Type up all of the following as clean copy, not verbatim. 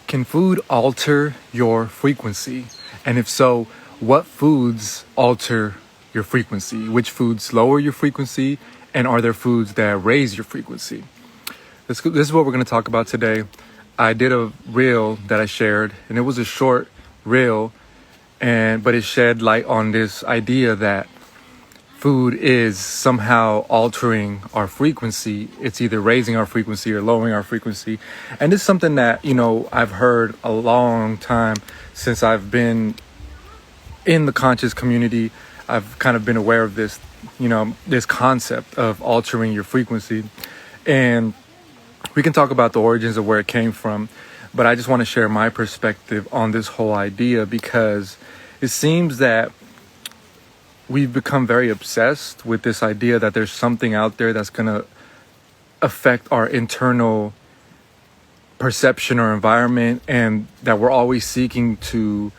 Can food alter your frequency? And if so, what foods alter your frequency? Which foods lower your frequency? And are there foods that raise your frequency? This is what we're going to talk about today. I did a reel that I shared, and it was a short reel, but it shed light on this idea that food is somehow altering our frequency. It's either raising our frequency or lowering our frequency. And it's something that, I've heard a long time since I've been in the conscious community. I've kind of been aware of this, this concept of altering your frequency. And we can talk about the origins of where it came from, but I just want to share my perspective on this whole idea because it seems that we've become very obsessed with this idea that there's something out there that's going to affect our internal perception or environment, and that we're always seeking to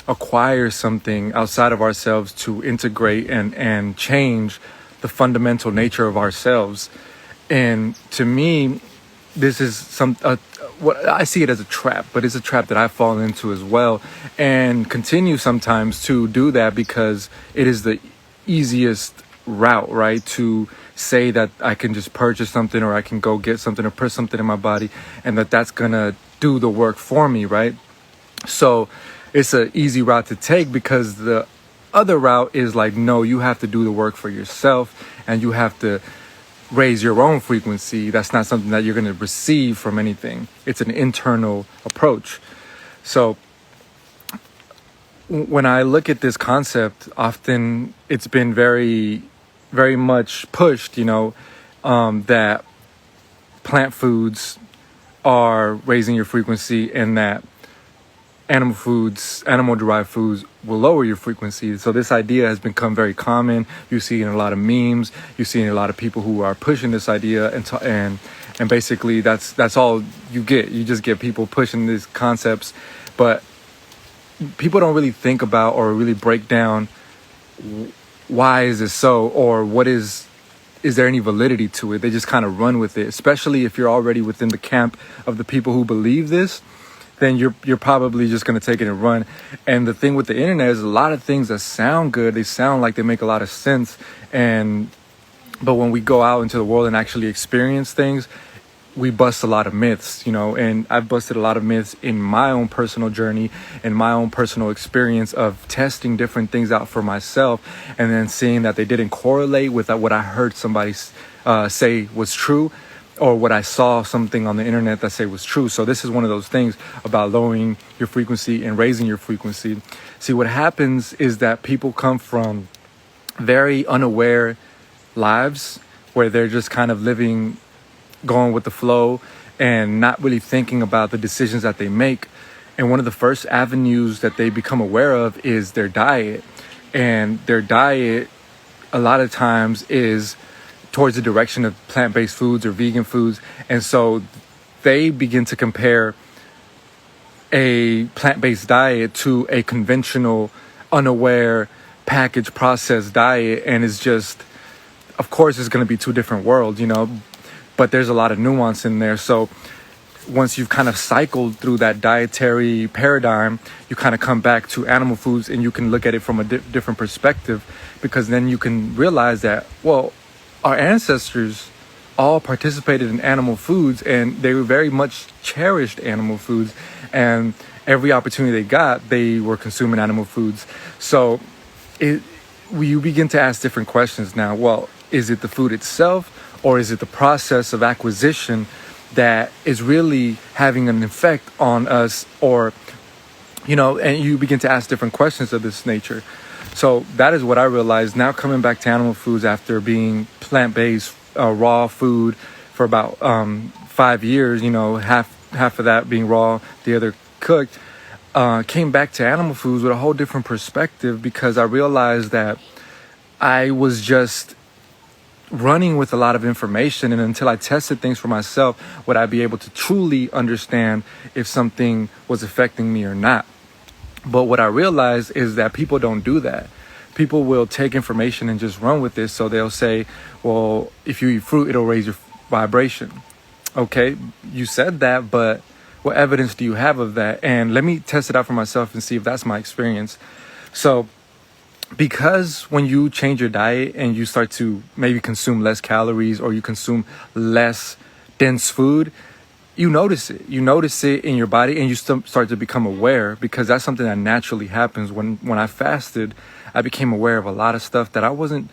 acquire something outside of ourselves to integrate and change the fundamental nature of ourselves. And to me, this is what I see it as a trap, but it's a trap that I fall into as well, and continue sometimes to do that because it is the easiest route, right? To say that I can just purchase something, or I can go get something, or put something in my body, and that's gonna do the work for me, right? So it's an easy route to take, because the other route is like, no, you have to do the work for yourself, and you have to raise your own frequency. That's not something that you're going to receive from anything. It's an internal approach. So when I look at this concept, often it's been very, very much pushed, that plant foods are raising your frequency, and that animal-derived foods will lower your frequency. So this idea has become very common. You see in a lot of memes. You see in a lot of people who are pushing this idea, and basically that's all you get. You just get people pushing these concepts, but people don't really think about or really break down why is this so, or is there any validity to it. They just kind of run with it, especially if you're already within the camp of the people who believe this. Then you're probably just going to take it and run. And the thing with the internet is a lot of things that sound good, they sound like they make a lot of sense. But when we go out into the world and actually experience things, we bust a lot of myths, and I've busted a lot of myths in my own personal journey and my own personal experience of testing different things out for myself, and then seeing that they didn't correlate with what I heard somebody say was true, or what I saw something on the internet that say was true. So this is one of those things about lowering your frequency and raising your frequency. See, what happens is that people come from very unaware lives where they're just kind of living, going with the flow, and not really thinking about the decisions that they make. And one of the first avenues that they become aware of is their diet. And their diet a lot of times is towards the direction of plant-based foods or vegan foods. And so they begin to compare a plant-based diet to a conventional, unaware, packaged, processed diet. And it's just, of course, it's going to be two different worlds, but there's a lot of nuance in there. So once you've kind of cycled through that dietary paradigm, you kind of come back to animal foods, and you can look at it from a different perspective, because then you can realize that, well, our ancestors all participated in animal foods, and they were very much cherished animal foods, and every opportunity they got, they were consuming animal foods. So you begin to ask different questions now. Well, is it the food itself, or is it the process of acquisition that is really having an effect on us? Or, and you begin to ask different questions of this nature. So that is what I realized now, coming back to animal foods after being plant-based, raw food for about 5 years, half of that being raw, the other cooked, came back to animal foods with a whole different perspective, because I realized that I was just running with a lot of information, and until I tested things for myself, would I be able to truly understand if something was affecting me or not. But what I realized is that people don't do that. People will take information and just run with this. So they'll say, well, if you eat fruit, it'll raise your vibration. Okay, you said that, but what evidence do you have of that? And let me test it out for myself and see if that's my experience. So because when you change your diet and you start to maybe consume less calories or you consume less dense food, you notice it. You notice it in your body, and you start to become aware, because that's something that naturally happens. When I fasted, I became aware of a lot of stuff that I wasn't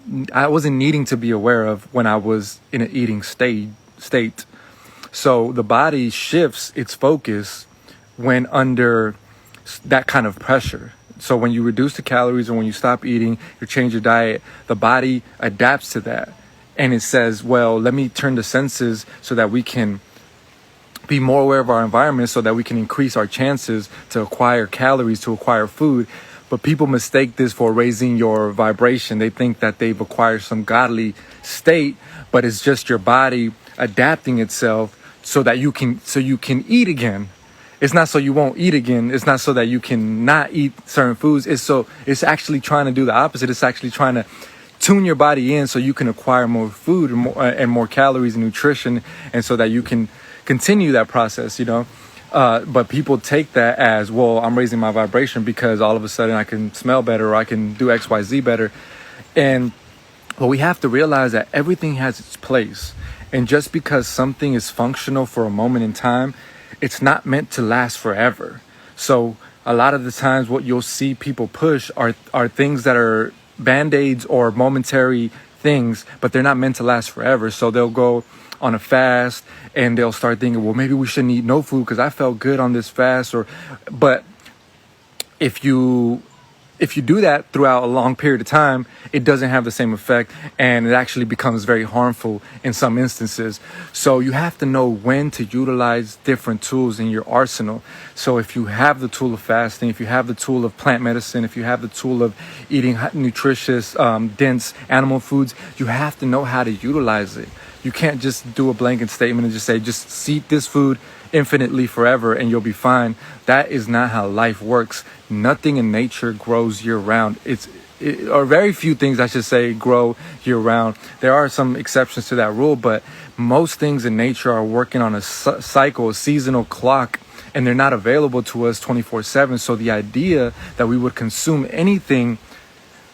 needing to be aware of when I was in an eating state. So the body shifts its focus when under that kind of pressure. So when you reduce the calories or when you stop eating, you change your diet, the body adapts to that. And it says, well, let me turn the senses so that we can be more aware of our environment, so that we can increase our chances to acquire calories, to acquire food. But people mistake this for raising your vibration. They think that they've acquired some godly state, but it's just your body adapting itself so that you can eat again. It's not so you won't eat again. It's not so that you can not eat certain foods. It's actually trying to do the opposite. It's actually trying to tune your body in so you can acquire more food and more calories and nutrition, and so that you can continue that process, but people take that as, well, I'm raising my vibration because all of a sudden I can smell better, or I can do XYZ better. And well, we have to realize that everything has its place, and just because something is functional for a moment in time, it's not meant to last forever. So a lot of the times what you'll see people push are things that are band-aids or momentary things, but they're not meant to last forever. So they'll go on a fast and they'll start thinking, well, maybe we shouldn't eat no food because I felt good on this fast. But if you do that throughout a long period of time, it doesn't have the same effect, and it actually becomes very harmful in some instances. So you have to know when to utilize different tools in your arsenal. So if you have the tool of fasting, if you have the tool of plant medicine, if you have the tool of eating nutritious, dense animal foods, you have to know how to utilize it. You can't just do a blanket statement and just say, just eat this food infinitely forever and you'll be fine. That is not how life works. Nothing in nature grows year round. Or very few things, I should say, grow year round. There are some exceptions to that rule, but most things in nature are working on a cycle, a seasonal clock, and they're not available to us 24/7. So the idea that we would consume anything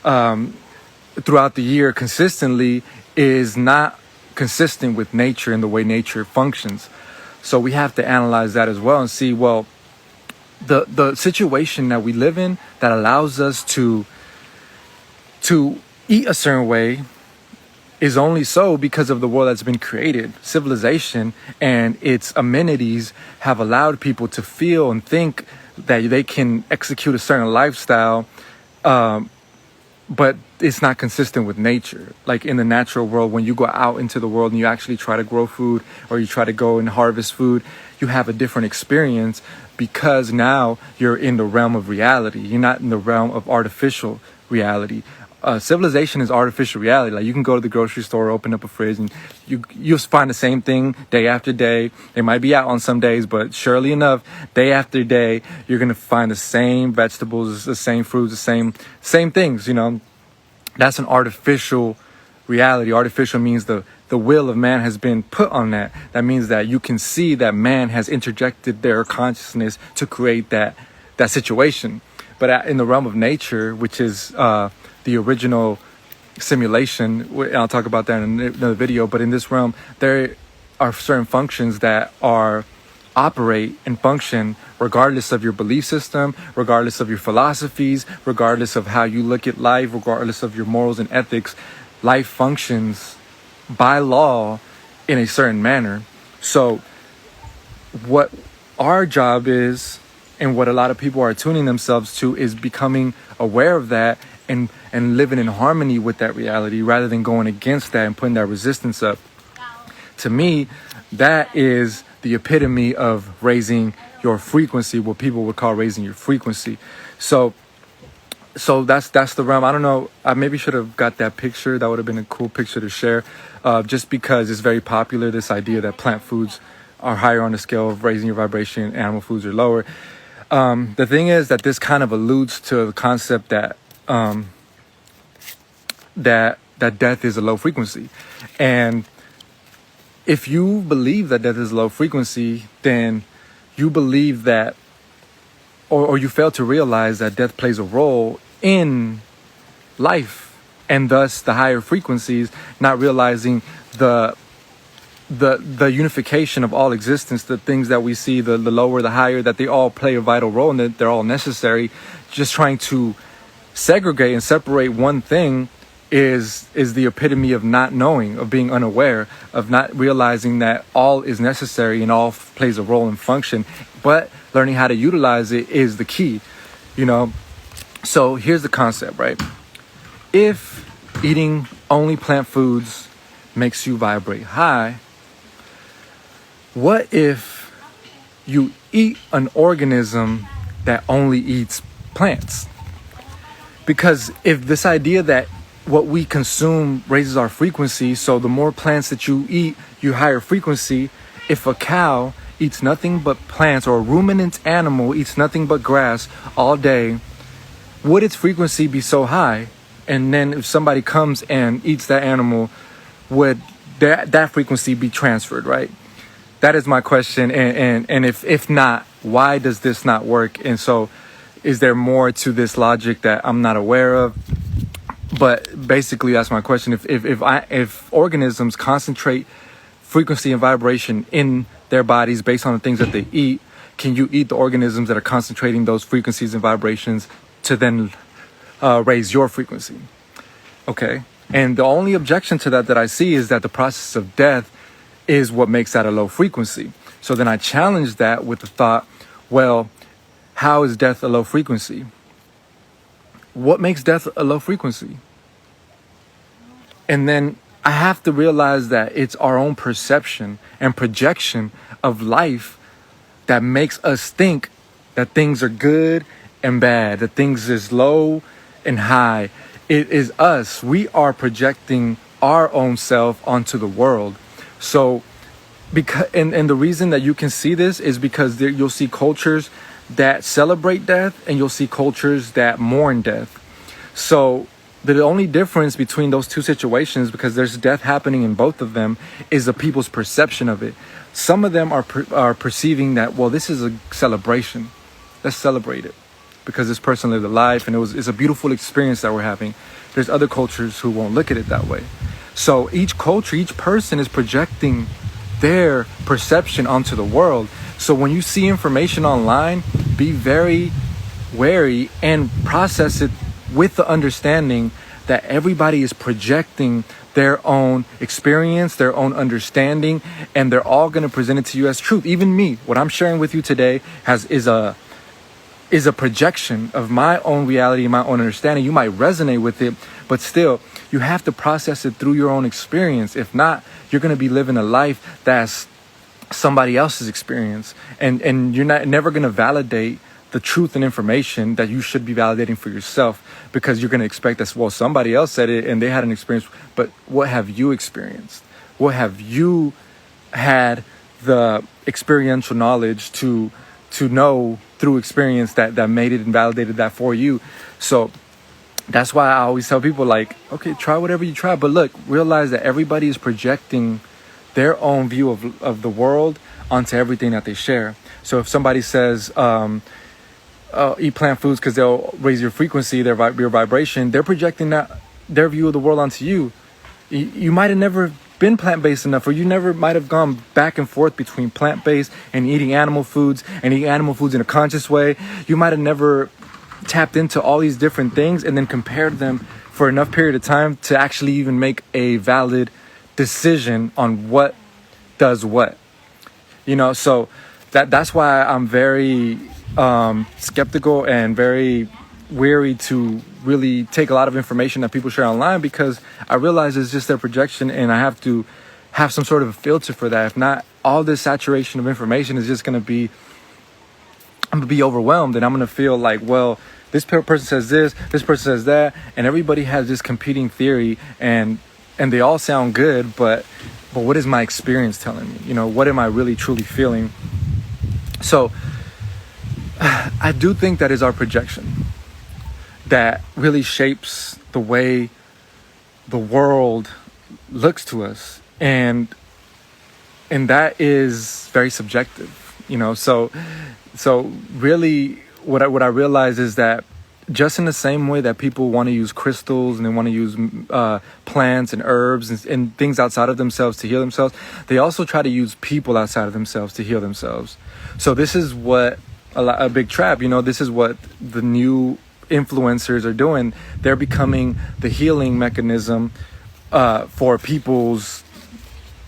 throughout the year consistently is not consistent with nature and the way nature functions. So we have to analyze that as well and see, well, the situation that we live in that allows us to eat a certain way is only so because of the world that's been created. Civilization and its amenities have allowed people to feel and think that they can execute a certain lifestyle, but it's not consistent with nature. Like in the natural world, when you go out into the world and you actually try to grow food or you try to go and harvest food, you have a different experience because now you're in the realm of reality. You're not in the realm of artificial reality. Civilization is artificial reality. Like you can go to the grocery store, open up a fridge, and you'll find the same thing day after day. They might be out on some days, but surely enough, day after day, you're gonna find the same vegetables, the same fruits, the same things. That's an artificial reality. Artificial means the will of man has been put on that. That means that you can see that man has interjected their consciousness to create that situation. But in the realm of nature, which is the original simulation, and I'll talk about that in another video, but in this realm, there are certain functions that operate and function regardless of your belief system, regardless of your philosophies, regardless of how you look at life, regardless of your morals and ethics. Life functions by law in a certain manner. So what our job is, and what a lot of people are tuning themselves to, is becoming aware of that and living in harmony with that reality rather than going against that and putting that resistance up. To me, that is the epitome of raising your frequency, what people would call raising your frequency. So that's the realm. I don't know, I maybe should have got that picture. That would have been a cool picture to share, just because it's very popular, this idea that plant foods are higher on the scale of raising your vibration, animal foods are lower. The thing is that this kind of alludes to the concept that that death is a low frequency. And if you believe that death is low frequency, then you believe that, or you fail to realize that death plays a role in life, and thus the higher frequencies, not realizing the unification of all existence, the things that we see, the lower, the higher, that they all play a vital role and that they're all necessary. Just trying to segregate and separate one thing is the epitome of not knowing, of being unaware, of not realizing that all is necessary and all plays a role and function, but learning how to utilize it is the key, So here's the concept, right? If eating only plant foods makes you vibrate high, what if you eat an organism that only eats plants? Because if this idea that what we consume raises our frequency, so the more plants that you eat, you higher frequency. If a cow eats nothing but plants, or a ruminant animal eats nothing but grass all day, would its frequency be so high? And then if somebody comes and eats that animal, would that frequency be transferred, right? That is my question. And if not, why does this not work? And so is there more to this logic that I'm not aware of? But basically, that's my question. If organisms concentrate frequency and vibration in their bodies based on the things that they eat, can you eat the organisms that are concentrating those frequencies and vibrations to then raise your frequency? Okay. And the only objection to that I see is that the process of death is what makes that a low frequency. So then I challenge that with the thought, well, how is death a low frequency? What makes death a low frequency? And then I have to realize that it's our own perception and projection of life that makes us think that things are good and bad, that things is low and high. It is us. We are projecting our own self onto the world. So, and the reason that you can see this is because you'll see cultures that celebrate death and you'll see cultures that mourn death. So the only difference between those two situations, because there's death happening in both of them, is the people's perception of it. Some of them are perceiving that, well, this is a celebration. Let's celebrate it because this person lived a life and it's a beautiful experience that we're having. There's other cultures who won't look at it that way. So each culture, each person is projecting their perception onto the world. So when you see information online, be very wary and process it with the understanding that everybody is projecting their own experience, their own understanding, and they're all going to present it to you as truth. Even me, what I'm sharing with you today is a projection of my own reality, my own understanding. You might resonate with it, but still, you have to process it through your own experience. If not, you're going to be living a life that's somebody else's experience, and you're never going to validate the truth and information that you should be validating for yourself, because you're going to expect that, well, somebody else said it and they had an experience, but what have you experienced? What have you had the experiential knowledge to know through experience that made it and validated that for you? So that's why I always tell people, like, okay, try whatever you try, but look, realize that everybody is projecting their own view of the world onto everything that they share. So if somebody says, eat plant foods because they'll raise your frequency, your vibration, they're projecting that their view of the world onto you. You might have never been plant-based enough, or you never might have gone back and forth between plant-based and eating animal foods and eating animal foods in a conscious way. You might have never tapped into all these different things and then compared them for enough period of time to actually even make a valid decision on what does what. So that's why I'm very skeptical and very wary to really take a lot of information that people share online, because I realize it's just their projection and I have to have some sort of a filter for that. If not, all this saturation of information is just going to be, I'm going to be overwhelmed, and I'm going to feel like, well, this person says this person says that, and everybody has this competing theory, and they all sound good, but what is my experience telling me? What am I really truly feeling? So I do think that is our projection that really shapes the way the world looks to us, and that is very subjective. So really, what I realize is that just in the same way that people want to use crystals and they want to use plants and herbs and things outside of themselves to heal themselves, they also try to use people outside of themselves to heal themselves. So this is what a big trap. This is what the new influencers are doing. They're becoming the healing mechanism for people's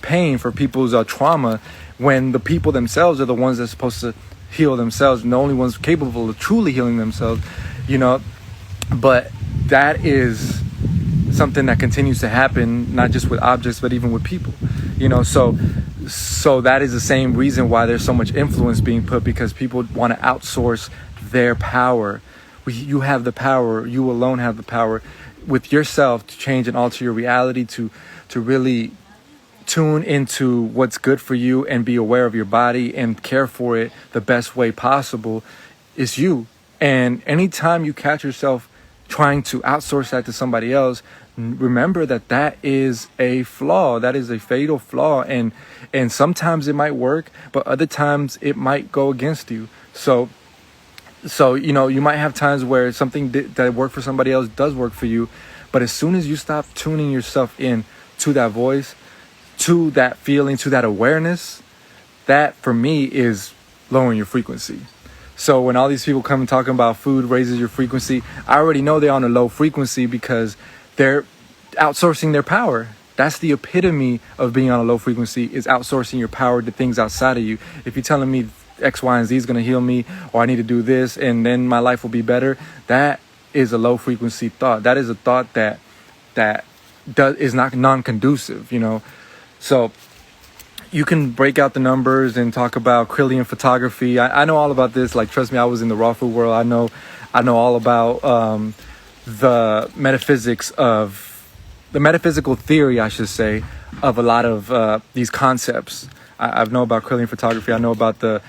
pain, for people's trauma, when the people themselves are the ones that are supposed to heal themselves and the only ones capable of truly healing themselves. But that is something that continues to happen, not just with objects, but even with people. So that is the same reason why there's so much influence being put, because people want to outsource their power. You have the power. You alone have the power with yourself to change and alter your reality, to really tune into what's good for you and be aware of your body and care for it the best way possible. Is you. And anytime you catch yourself trying to outsource that to somebody else, remember that is a flaw. That is a fatal flaw. And sometimes it might work, but other times it might go against you. So you might have times where something that worked for somebody else does work for you. But as soon as you stop tuning yourself in to that voice, to that feeling, to that awareness, that for me is lowering your frequency. So when all these people come and talking about food raises your frequency, I already know they're on a low frequency because they're outsourcing their power. That's the epitome of being on a low frequency, is outsourcing your power to things outside of you. If you're telling me X, Y, and Z is going to heal me, or I need to do this and then my life will be better, that is a low frequency thought. That is a thought that is not non-conducive, So you can break out the numbers and talk about Krillian photography. I know all about this. Like, trust me, I was in the raw food world. I know all about the metaphysical theory, I should say, of a lot of these concepts. I know about Krillian photography. I know about the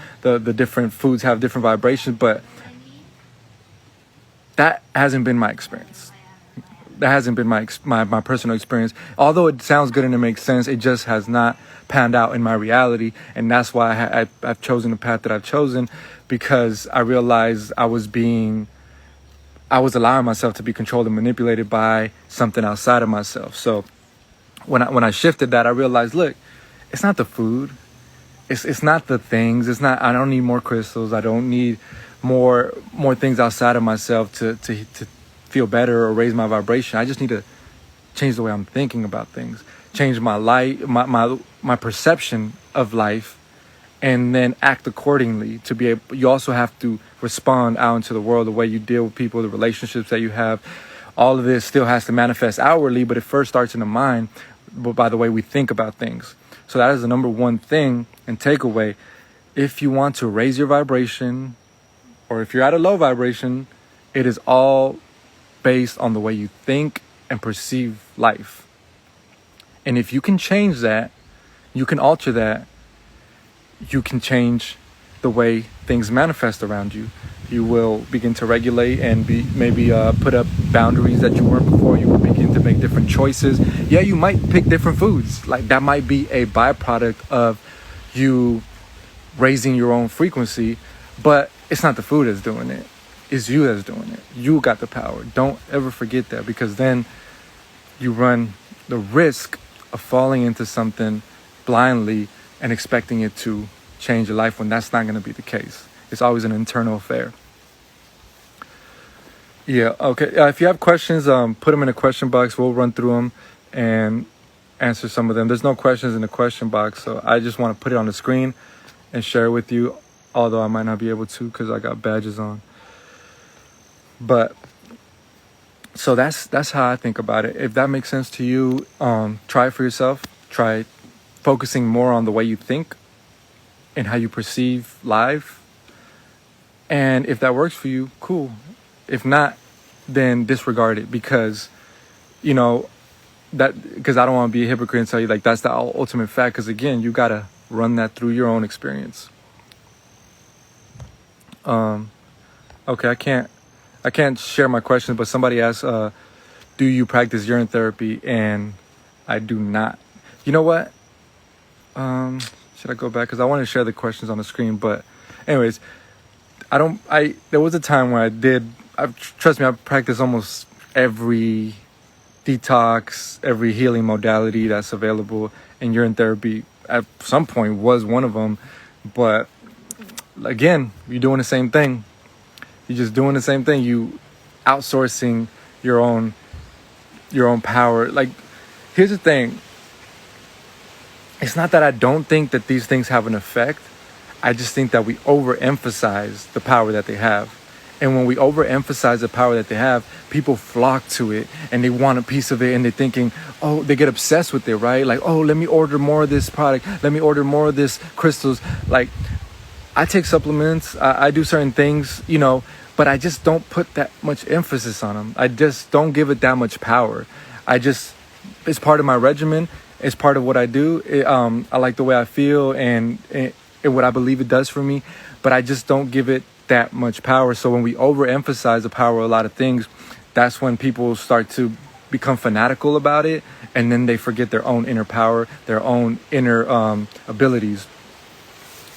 different foods have different vibrations, but that hasn't been my experience. That hasn't been my personal experience. Although it sounds good and it makes sense, it just has not panned out in my reality. And that's why I've chosen the path that I've chosen, because I realized I was allowing myself to be controlled and manipulated by something outside of myself. So when I shifted that, I realized, look, it's not the food. It's not the things. It's not, I don't need more crystals. I don't need more things outside of myself to feel better or raise my vibration. I just need to change the way I'm thinking about things, change my light, my perception of life, and then act accordingly. To be able, you also have to respond out into the world, the way you deal with people, the relationships that you have. All of this still has to manifest outwardly, but it first starts in the mind, by the way we think about things. So that is the number one thing and takeaway. If you want to raise your vibration, or if you're at a low vibration, it is all based on the way you think and perceive life. And if you can change that, you can alter that, you can change the way things manifest around you. You will begin to regulate and maybe put up boundaries that you weren't before. You will begin to make different choices. Yeah, you might pick different foods. Like, that might be a byproduct of you raising your own frequency, but it's not the food that's doing it. It's you that's doing it. You got the power. Don't ever forget that, because then you run the risk of falling into something blindly and expecting it to change your life, when that's not going to be the case. It's always an internal affair. Yeah, okay. If you have questions, put them in the question box. We'll run through them and answer some of them. There's no questions in the question box, so I just want to put it on the screen and share it with you, although I might not be able to because I got badges on. But so that's how I think about it. If that makes sense to you, try it for yourself. Try focusing more on the way you think and how you perceive life. And if that works for you, cool. If not, then disregard it, because I don't want to be a hypocrite and tell you like that's the ultimate fact, because again, you gotta run that through your own experience. Okay, I can't share my questions, but somebody asked, do you practice urine therapy? And I do not. You know what? Should I go back? Because I want to share the questions on the screen. But anyways, there was a time where trust me, I practiced almost every detox, every healing modality that's available, and urine therapy at some point was one of them. But again, you're doing the same thing. You're just doing the same thing. You outsourcing your own power. Like, here's the thing. It's not that I don't think that these things have an effect. I just think that we overemphasize the power that they have. And when we overemphasize the power that they have, people flock to it and they want a piece of it, and they're thinking, oh, they get obsessed with it, right? Like, oh, let me order more of this product. Let me order more of this crystals. Like, I take supplements. I do certain things, but I just don't put that much emphasis on them. I just don't give it that much power. It's part of my regimen. It's part of what I do. I like the way I feel and what I believe it does for me, but I just don't give it that much power. So when we overemphasize the power of a lot of things, that's when people start to become fanatical about it, and then they forget their own inner power, their own inner abilities.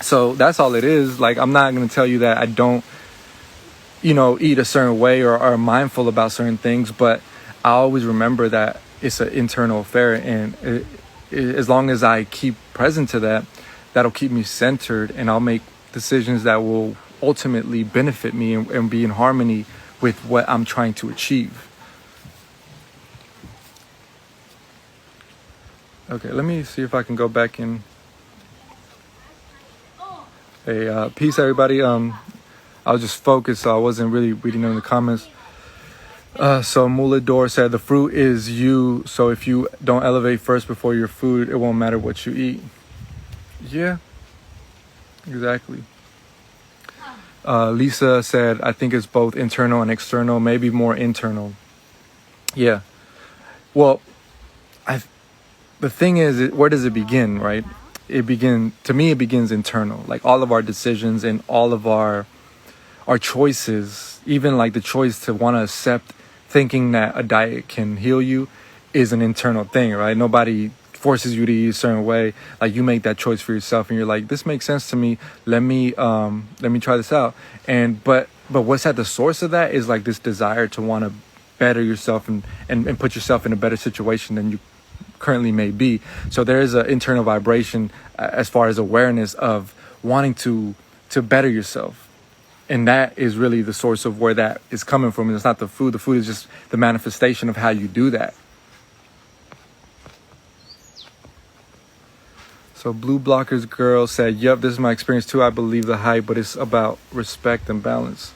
So that's all it is. Like, I'm not going to tell you that I don't, eat a certain way or are mindful about certain things, but I always remember that it's an internal affair, and as long as I keep present to that, that'll keep me centered, and I'll make decisions that will ultimately benefit me and be in harmony with what I'm trying to achieve. Okay, let me see if I can go back in. Hey, peace, everybody. I was just focused, so I wasn't really reading in the comments. So Mulador said, the fruit is you, so if you don't elevate first before your food, it won't matter what you eat. Yeah, exactly. Lisa said, I think it's both internal and external, maybe more internal. Yeah. Well, the thing is, where does it begin, right? To me, it begins internal. Like, all of our decisions and all of our choices, even like the choice to want to accept thinking that a diet can heal you, is an internal thing, right? Nobody forces you to eat a certain way. Like, you make that choice for yourself, and you're like, this makes sense to me. Let me try this out. And but what's at the source of that is like this desire to want to better yourself and put yourself in a better situation than you currently may be. So there is an internal vibration as far as awareness of wanting to better yourself. And that is really the source of where that is coming from. And it's not the food. The food is just the manifestation of how you do that. So Blue Blockers Girl said, yep, this is my experience too. I believe the hype, but it's about respect and balance.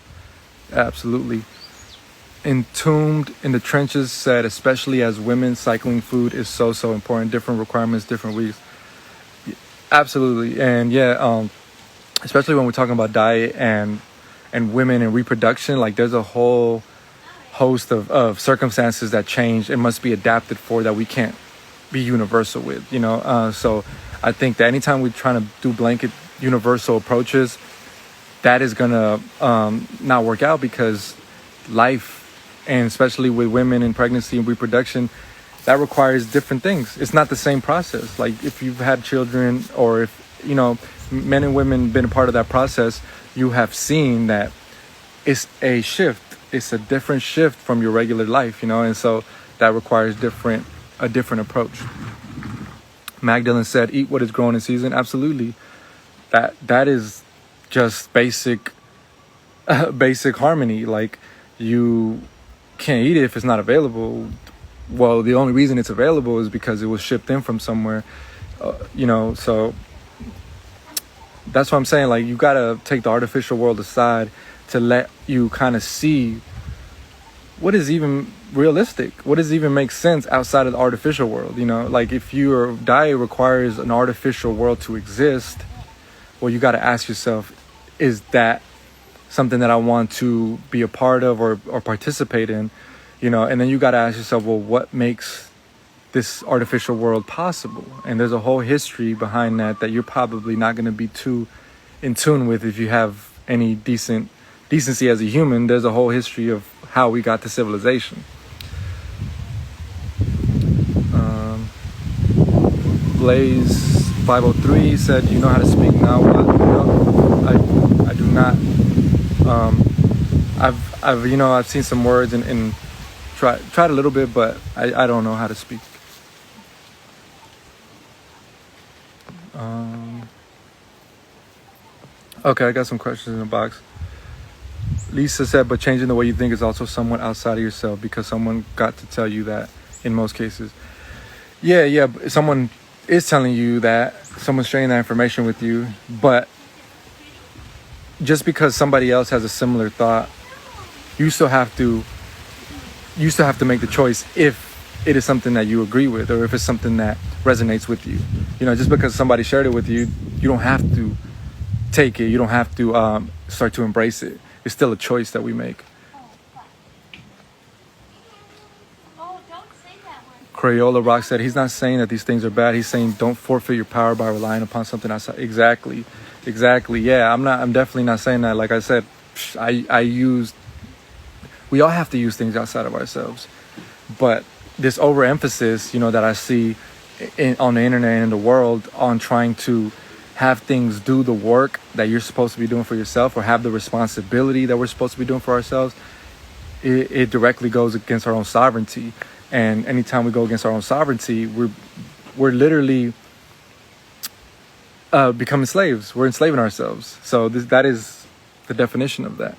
Absolutely. Entombed in the Trenches said, especially as women, cycling food is so important. Different requirements, different weeks. Absolutely. And yeah, especially when we're talking about diet and women and reproduction, like, there's a whole host of circumstances that change and must be adapted for, that we can't be universal with, so I think that anytime we're trying to do blanket universal approaches, that is gonna not work out, because life, and especially with women in pregnancy and reproduction, that requires different things. It's not the same process. Like, if you've had children, or if men and women been a part of that process, you have seen that it's a shift. It's a different shift from your regular life, and so that requires a different approach. Magdalene said, eat what is grown in season. Absolutely. That is just basic harmony. Like, you can't eat it if it's not available. Well, the only reason it's available is because it was shipped in from somewhere, so that's what I'm saying. Like, you gotta take the artificial world aside to let you kind of see what is even realistic, what does even make sense outside of the artificial world. Like, if your diet requires an artificial world to exist, well, you got to ask yourself, is that something that I want to be a part of or participate in? And then you got to ask yourself, well, what makes this artificial world possible? And there's a whole history behind that you're probably not going to be too in tune with if you have any decency as a human. There's a whole history of how we got to civilization. Blaze 503 said, "You know how to speak now." What? I do not. I've seen some words and tried a little bit, but I don't know how to speak. Okay, I got some questions in the box. Lisa said, but changing the way you think is also somewhat outside of yourself because someone got to tell you that in most cases. Yeah, someone is telling you that, someone's sharing that information with you, but just because somebody else has a similar thought, you still have to make the choice if it is something that you agree with or if it's something that resonates with you. Just because somebody shared it with you, you don't have to take it. You don't have to start to embrace it. It's still a choice that we make. Crayola Rock said he's not saying that these things are bad. He's saying don't forfeit your power by relying upon something outside. Exactly. Yeah, I'm definitely not saying that. Like I said, we all have to use things outside of ourselves. But this overemphasis, that I see on the internet and in the world on trying to have things do the work that you're supposed to be doing for yourself or have the responsibility that we're supposed to be doing for ourselves, it directly goes against our own sovereignty. And anytime we go against our own sovereignty, we're literally becoming slaves. We're enslaving ourselves. So that is the definition of that.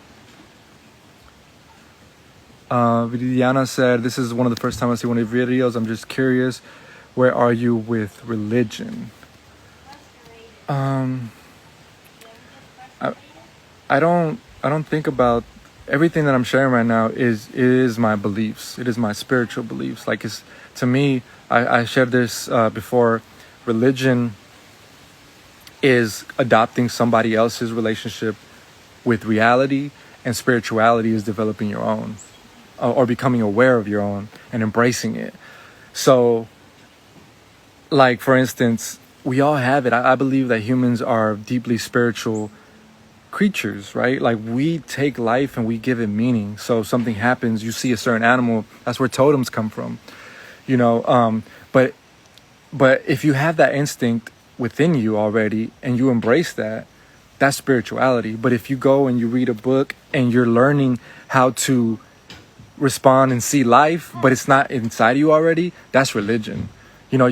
Vidiana said, this is one of the first time I see one of your videos. I'm just curious, where are you with religion? I don't think about everything that I'm sharing right now is my beliefs. It is my spiritual beliefs. Like, it's, to me, I shared this before. Religion is adopting somebody else's relationship with reality, and spirituality is developing your own, or becoming aware of your own and embracing it. So, like, for instance, we all have it. I believe that humans are deeply spiritual creatures, right? Like, we take life and we give it meaning. So if something happens, you see a certain animal, that's where totems come from, but if you have that instinct within you already and you embrace that, that's spirituality. But if you go and you read a book and you're learning how to respond and see life, but it's not inside you already, that's religion.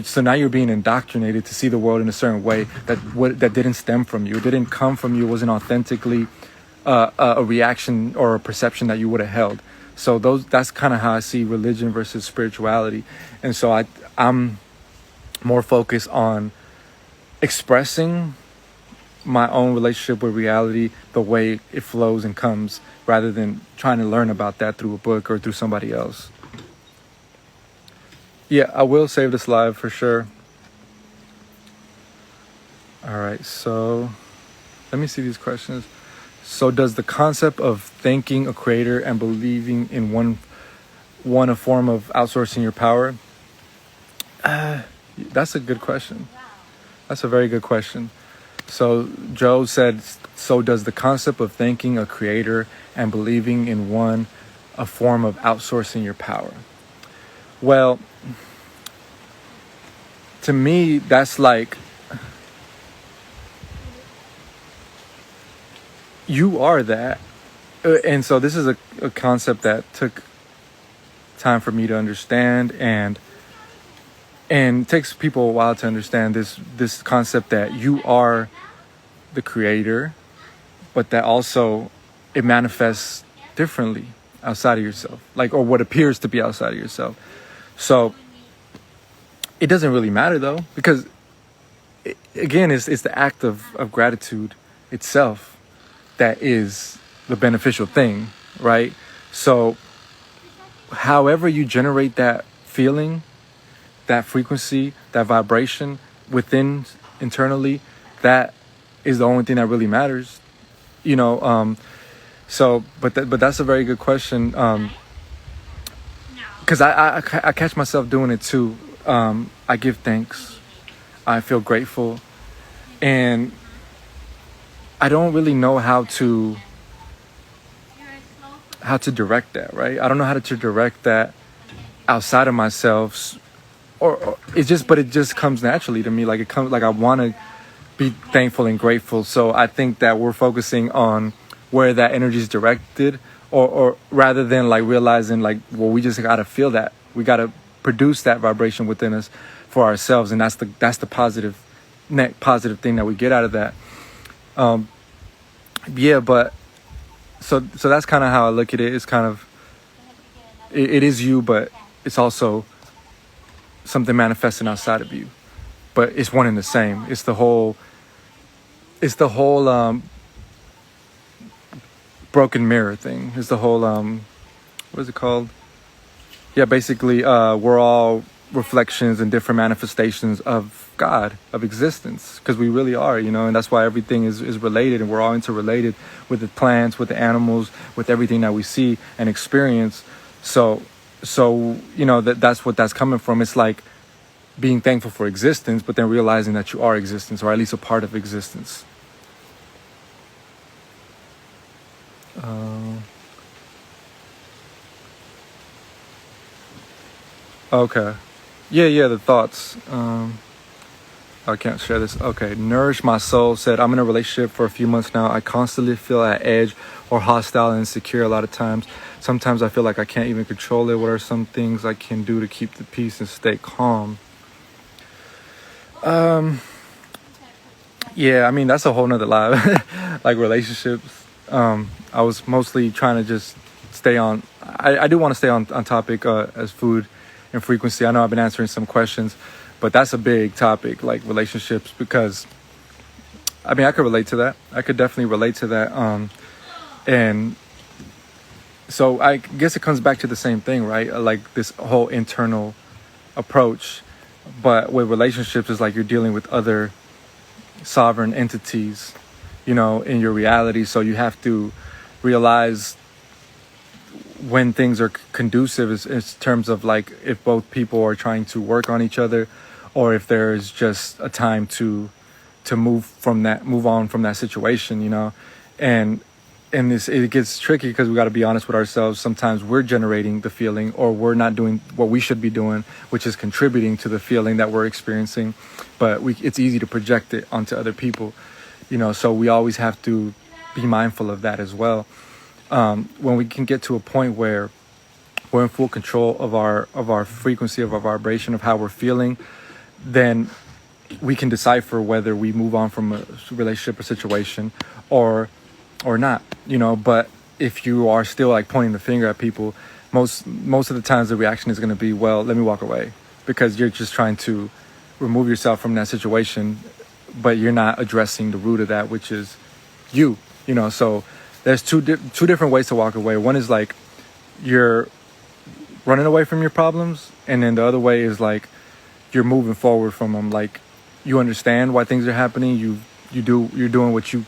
So now you're being indoctrinated to see the world in a certain way that didn't stem from you. It didn't come from you. It wasn't authentically a reaction or a perception that you would have held. So that's kind of how I see religion versus spirituality. And so I'm more focused on expressing my own relationship with reality the way it flows and comes, rather than trying to learn about that through a book or through somebody else. Yeah, I will save this live for sure. All right, so let me see these questions. So does the concept of thanking a creator and believing in one a form of outsourcing your power? That's a good question. That's a very good question. So Joe said, so does the concept of thanking a creator and believing in one a form of outsourcing your power? Well, to me, that's like, you are that. And so this is a concept that took time for me to understand, and it takes people a while to understand this concept that you are the creator, but that also it manifests differently outside of yourself, or what appears to be outside of yourself. So it doesn't really matter though, because again, it's the act of gratitude itself that is the beneficial thing, right? So however you generate that feeling, that frequency, that vibration within internally, that is the only thing that really matters, so but that's a very good question, because I catch myself doing it too. I give thanks, I feel grateful, and I don't really know how to direct that, right? I don't know how to direct that outside of myself or it just comes naturally to me. Like it comes, like I want to be thankful and grateful. So I think that we're focusing on where that energy is directed, or rather than like realizing like, well, we just got to feel that. We got to produce that vibration within us for ourselves. And that's the positive thing that we get out of that. Yeah, but so that's kind of how I look at it. It's kind of, it is you, but it's also something manifesting outside of you, but it's one and the same. It's the whole broken mirror thing. It's the whole what is it called? Yeah, basically we're all reflections and different manifestations of God, of existence, because we really are, and that's why everything is related, and we're all interrelated with the plants, with the animals, with everything that we see and experience. So that's what that's coming from. It's like being thankful for existence, but then realizing that you are existence, or at least a part of existence. Okay. Yeah, the thoughts. I can't share this. Okay. Nourish My Soul said, I'm in a relationship for a few months now. I constantly feel at edge or hostile and insecure a lot of times. Sometimes I feel like I can't even control it. What are some things I can do to keep the peace and stay calm? Yeah, I mean, that's a whole nother live, like relationships. I was mostly trying to just stay on. I do want to stay on topic as food and frequency. I know I've been answering some questions, but that's a big topic, like relationships, because I mean, I could relate to that. I could definitely relate to that. And so I guess it comes back to the same thing, right? Like this whole internal approach. But with relationships, it's like you're dealing with other sovereign entities, in your reality. So you have to realize when things are conducive in terms of like if both people are trying to work on each other, or if there's just a time to move on from that situation, and it gets tricky because we got to be honest with ourselves. Sometimes we're generating the feeling, or we're not doing what we should be doing, which is contributing to the feeling that we're experiencing. But it's easy to project it onto other people, so we always have to be mindful of that as well. When we can get to a point where we're in full control of our frequency, of our vibration, of how we're feeling, then we can decipher whether we move on from a relationship or situation or not, but if you are still like pointing the finger at people, most of the times the reaction is going to be, well, let me walk away, because you're just trying to remove yourself from that situation, but you're not addressing the root of that, which is you, so there's two different ways to walk away. One is like you're running away from your problems, and then the other way is like you're moving forward from them. Like you understand why things are happening, you're doing what you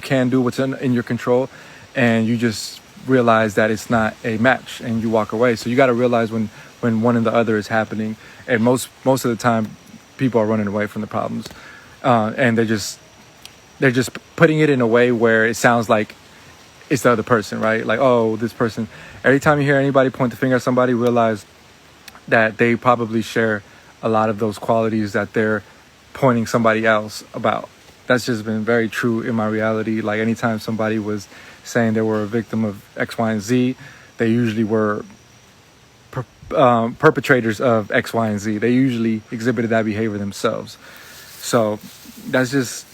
can do, what's in your control, and you just realize that it's not a match, and you walk away. So you got to realize when one and the other is happening, and most of the time people are running away from the problems, and they're just putting it in a way where it sounds like it's the other person, right? Like, oh, this person. Every time you hear anybody point the finger at somebody, realize that they probably share a lot of those qualities that they're pointing somebody else about. That's just been very true in my reality. Like anytime somebody was saying they were a victim of X, Y, and Z, they usually were perpetrators of X, Y, and Z. They usually exhibited that behavior themselves. So that's just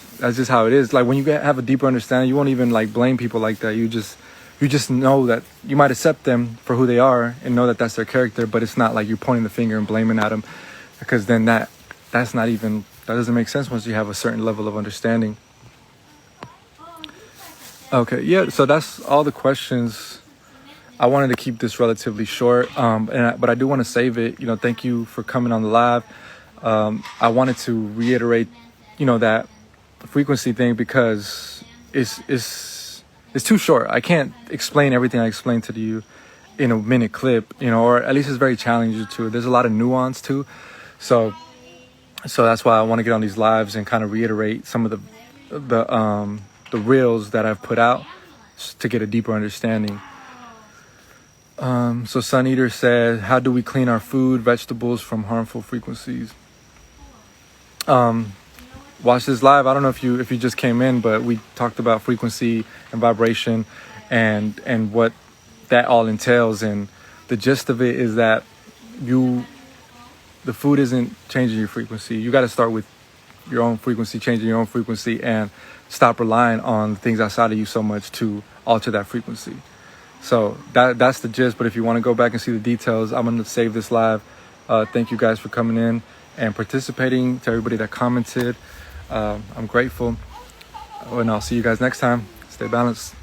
how it is. Like when you have a deeper understanding, you won't even like blame people like that. You just know that you might accept them for who they are and know that that's their character, but it's not like you're pointing the finger and blaming at them, because then that doesn't make sense once you have a certain level of understanding. Okay, yeah, so that's all the questions. I wanted to keep this relatively short, but I do want to save it. Thank you for coming on the live. I wanted to reiterate, that frequency thing, because it's too short. I can't explain everything I explained to you in a minute clip, or at least it's very challenging to. There's a lot of nuance too, so that's why I want to get on these lives and kind of reiterate some of the reels that I've put out to get a deeper understanding. So Sun Eater said, how do we clean our food, vegetables from harmful frequencies? Watch this live. I don't know if you just came in, but we talked about frequency and vibration and what that all entails. And the gist of it is that the food isn't changing your frequency. You got to start with your own frequency, changing your own frequency, and stop relying on things outside of you so much to alter that frequency. So that's the gist. But if you want to go back and see the details, I'm going to save this live. Thank you guys for coming in and participating. To everybody that commented, I'm grateful. And I'll see you guys next time. Stay balanced.